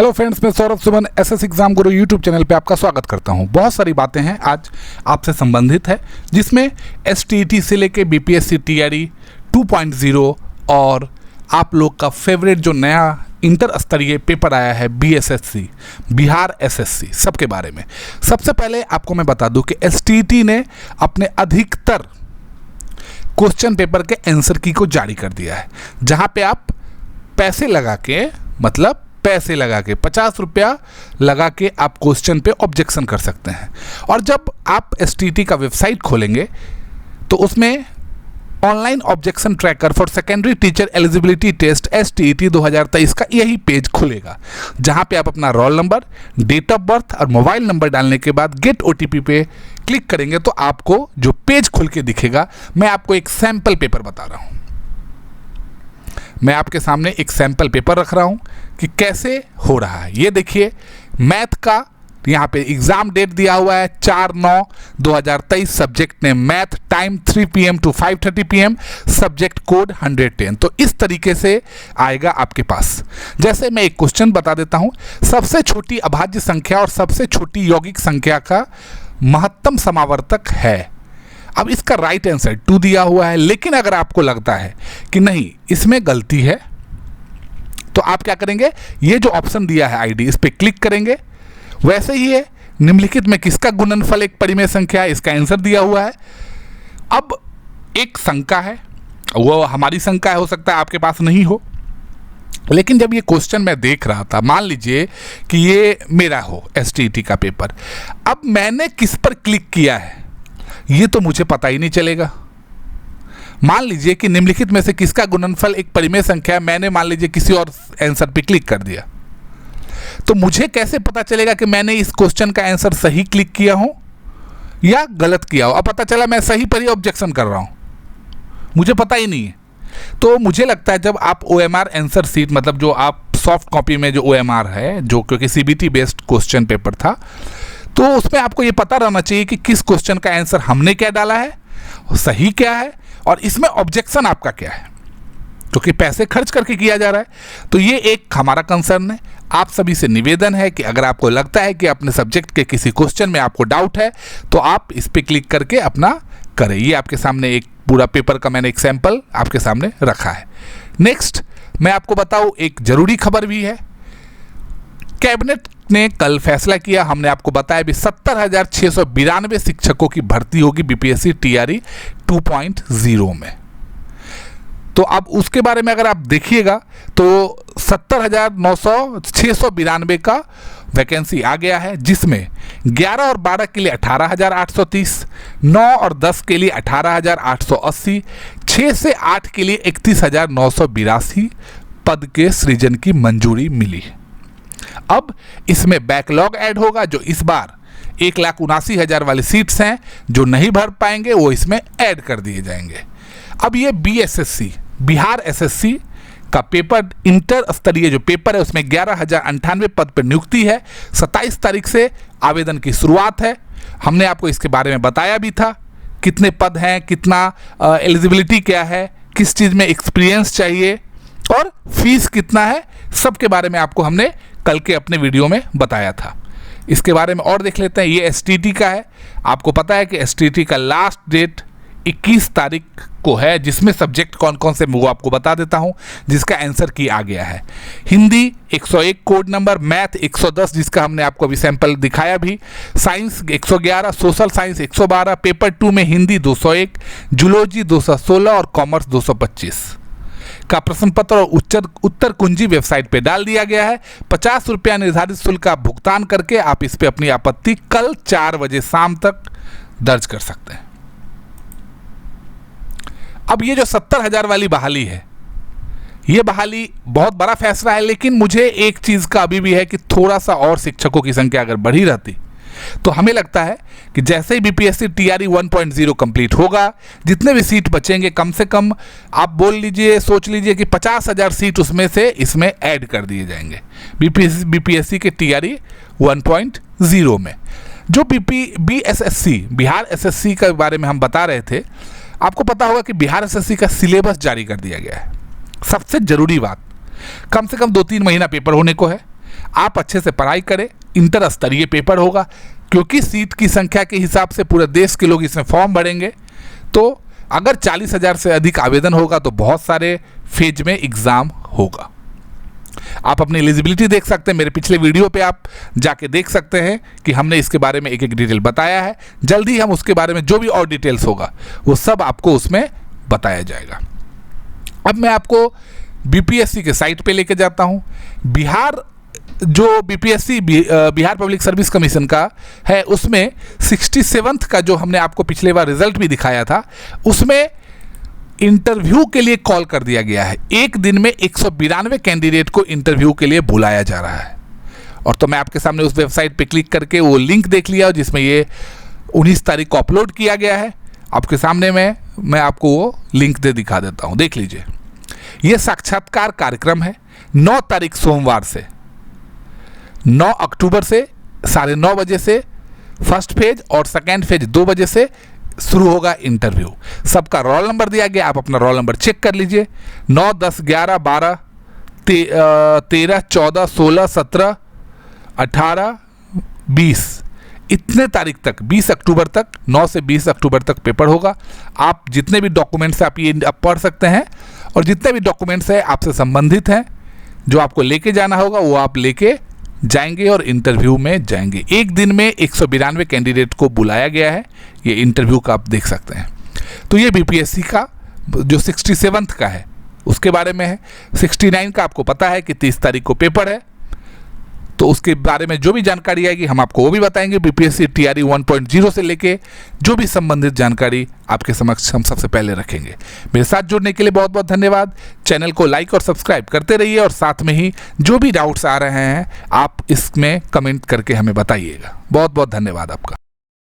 Hello friends, मैं Saurabh Suman SS exam गुरु YouTube channel पे आपका स्वागत करता हूं। बहुत सारी बातें हैं आज आपसे संबंधित है, जिसमें एसटीईटी से लेके बीपीएससी टीआरई 2.0 और आप लोग का फेवरेट जो नया इंटर स्तरीय पेपर आया है बीएसएससी, बिहार एसएससी, सबके बारे में। सबसे पहले आपको मैं बता दूं कि एसटीईटी ने अपने अधिकतर क्वेश्चन पेपर के आंसर की को जारी कर दिया है, जहां पे आप पैसे लगा के, मतलब पैसे लगा के 50 रुपया लगा के आप क्वेश्चन पे ऑब्जेक्शन कर सकते हैं। और जब आप एसटीईटी का वेबसाइट खोलेंगे तो उसमें online objection tracker for secondary teacher eligibility test STET 2023 का यही पेज खुलेगा, जहां पे आप अपना roll number, date of birth और मोबाइल नंबर डालने के बाद गेट ओटीपी पे क्लिक करेंगे तो आपको जो पेज खुल के दिखेगा। मैं आपको एक सैंपल पेपर बता रहा हूं, मैं आपके सामने एक सैंपल पेपर रख रहा हूं कि कैसे हो रहा है। ये देखिए, मैथ का यहाँ पे एग्जाम डेट दिया हुआ है 4/9/2023, सब्जेक्ट ने math, time 3 PM to 5:30 PM, subject code 110। तो इस तरीके से आएगा आपके पास। जैसे मैं एक क्वेश्चन बता देता हूँ, सबसे छोटी अभाज्य संख्या और सबसे छोटी यौगिक संख्या का महत्तम समावर्तक है। अब इसका राइट आंसर 2 दिया हुआ है, लेकिन अगर आपको लगता है कि नहीं इसमें गलती है तो आप क्या करेंगे, ये जो ऑप्शन दिया है आईडी, इस पर क्लिक करेंगे। वैसे ही है, निम्नलिखित में किसका गुणनफल एक परिमेय संख्या है, इसका आंसर दिया हुआ है। अब एक शंका है, वो हमारी शंका है, हो सकता है आपके पास नहीं हो, लेकिन जब ये क्वेश्चन मैं देख रहा था, मान लीजिए कि ये मेरा हो एसटीईटी का पेपर, अब मैंने किस पर क्लिक किया है ये तो मुझे पता ही नहीं चलेगा। मान लीजिए कि निम्नलिखित में से किसका गुणनफल एक परिमेय संख्या है, मैंने मान लीजिए किसी और आंसर पे क्लिक कर दिया, तो मुझे कैसे पता चलेगा कि मैंने इस क्वेश्चन का आंसर सही क्लिक किया हूं या गलत किया हो। अब पता चला मैं सही पर ही ऑब्जेक्शन कर रहा हूं, मुझे पता ही नहीं है। तो मुझे लगता है जब आप ओएमआर आंसर सीट, मतलब जो आप सॉफ्ट कॉपी में जो ओएमआर है, जो क्योंकि सीबीटी बेस्ड क्वेश्चन पेपर था, तो उसमें आपको ये पता रहना चाहिए कि किस क्वेश्चन का आंसर हमने क्या डाला है, सही क्या है, और इसमें ऑब्जेक्शन आपका क्या है, क्योंकि पैसे खर्च करके किया जा रहा है। तो ये एक हमारा कंसर्न है। आप सभी से निवेदन है कि अगर आपको लगता है कि अपने सब्जेक्ट के किसी क्वेश्चन में आपको डाउट है तो आप इस पर क्लिक करके अपना करें। ये आपके सामने एक पूरा पेपर का मैंने एक सैंपल आपके सामने रखा है। नेक्स्ट मैं आपको बताऊं, एक जरूरी खबर भी है। कैबिनेट ने कल फैसला किया, हमने आपको बताया भी 70,692 शिक्षकों की भर्ती होगी बीपीएससी टीआरई 2.0 में। तो अब उसके बारे में अगर आप देखिएगा तो 70,692 का वैकेंसी आ गया है, जिसमें 11 और 12 के लिए 18,830, 9 और 10 के लिए 18,880, 6 से 8 के लिए 31,982 पद के सृजन की मंजूरी मिली। अब इसमें बैकलॉग ऐड होगा, जो इस बार 1,79,000 वाली सीट्स हैं जो नहीं भर पाएंगे वो इसमें ऐड कर दिए जाएंगे। अब ये बीएसएससी, बिहार एसएससी का पेपर, इंटर स्तरीय जो पेपर है, उसमें 11,098 पद पर नियुक्ति है। 27 तारीख से आवेदन की शुरुआत है। हमने आपको इसके बारे में बताया भी था, कितने पद हैं, कितना एलिजिबिलिटी क्या है, किस चीज़ में एक्सपीरियंस चाहिए और फीस कितना है, सब के बारे में आपको हमने कल के अपने वीडियो में बताया था। इसके बारे में और देख लेते हैं। ये एसटीईटी का है। आपको पता है कि एसटीईटी का लास्ट डेट 21 तारीख को है, जिसमें सब्जेक्ट कौन कौन से वो आपको बता देता हूं, जिसका आंसर की आ गया है। हिंदी 101 कोड नंबर, मैथ 110 जिसका हमने आपको अभी सैंपल दिखाया भी, साइंस 111, सोशल साइंस 112, पेपर 2 में हिंदी 201, जूलॉजी 216 और कॉमर्स 225 का प्रश्न पत्र और उत्तर कुंजी वेबसाइट पे डाल दिया गया है। 50 रुपया निर्धारित शुल्क का भुगतान करके आप इस पे अपनी आपत्ति कल 4 बजे शाम तक दर्ज कर सकते हैं। अब ये जो 70,000 वाली बहाली है, ये बहाली बहुत बड़ा फैसला है, लेकिन मुझे एक चीज़ का अभी भी है कि थोड़ा सा और शिक्षकों की संख्या अगर बढ़ी रहती तो हमें लगता है कि जैसे ही बीपीएससी टीआरई 1.0 कंप्लीट होगा, जितने भी सीट बचेंगे, कम से कम आप बोल लीजिए, सोच लीजिए कि 50,000 सीट उसमें से इसमें ऐड कर दिए जाएंगे बीपीएससी के टीआरई 1.0 में। जो बीएसएससी, बिहार एसएससी के बारे में हम बता रहे थे, आपको पता होगा कि बिहार एसएससी का सिलेबस जारी कर दिया गया है। सबसे जरूरी बात, कम से कम 2-3 महीना पेपर होने को है। आप अच्छे से पढ़ाई करें, इंटर स्तरीय पेपर होगा, क्योंकि सीट की संख्या के हिसाब से पूरे देश के लोग इसमें फॉर्म भरेंगे। तो अगर 40,000 से अधिक आवेदन होगा तो बहुत सारे फेज में एग्ज़ाम होगा। आप अपनी एलिजिबिलिटी देख सकते हैं, मेरे पिछले वीडियो पे आप जाके देख सकते हैं कि हमने इसके बारे में एक एक डिटेल बताया है। जल्दी हम उसके बारे में जो भी और डिटेल्स होगा वो सब आपको उसमें बताया जाएगा। अब मैं आपको बीपीएससी के साइट पे लेके जाता हूँ। बिहार जो BPSC Bihar public service commission का है, उसमें 67th का जो हमने आपको पिछले बार रिजल्ट भी दिखाया था, उसमें इंटरव्यू के लिए कॉल कर दिया गया है। एक दिन में 192 कैंडिडेट को इंटरव्यू के लिए बुलाया जा रहा है। और तो मैं आपके सामने उस वेबसाइट पे क्लिक करके वो लिंक देख लिया जिसमें ये 19 तारीख को अपलोड किया गया है। आपके सामने मैं आपको वो लिंक दे दिखा देता हूँ, देख लीजिए। ये साक्षात्कार कार्यक्रम है 9 तारीख सोमवार से 9 अक्टूबर से 9:30 बजे से फर्स्ट फेज और सेकेंड फेज 2 बजे से शुरू होगा इंटरव्यू। सबका रोल नंबर दिया गया, आप अपना रोल नंबर चेक कर लीजिए। 9, 10, 11, 12, 13, 14, 16, 17, 18, 20 इतने तारीख तक, 20 अक्टूबर तक, 9 से 20 अक्टूबर तक पेपर होगा। आप जितने भी डॉक्यूमेंट्स आप ये आप पढ़ सकते हैं, और जितने भी डॉक्यूमेंट्स हैं आपसे संबंधित हैं जो आपको लेके जाना होगा वो आप लेके जाएंगे और इंटरव्यू में जाएंगे। एक दिन में 192 कैंडिडेट को बुलाया गया है, ये इंटरव्यू का आप देख सकते हैं। तो ये बीपीएससी का जो 67th का है उसके बारे में है। 69 का आपको पता है कि 30 तारीख को पेपर है, तो उसके बारे में जो भी जानकारी आएगी हम आपको वो भी बताएंगे। बीपीएससी टीआरई 1.0 से लेके जो भी संबंधित जानकारी आपके समक्ष हम सबसे पहले रखेंगे। मेरे साथ जुड़ने के लिए बहुत बहुत धन्यवाद। चैनल को लाइक और सब्सक्राइब करते रहिए, और साथ में ही जो भी डाउट्स आ रहे हैं आप इसमें कमेंट करके हमें बताइएगा। बहुत बहुत धन्यवाद आपका।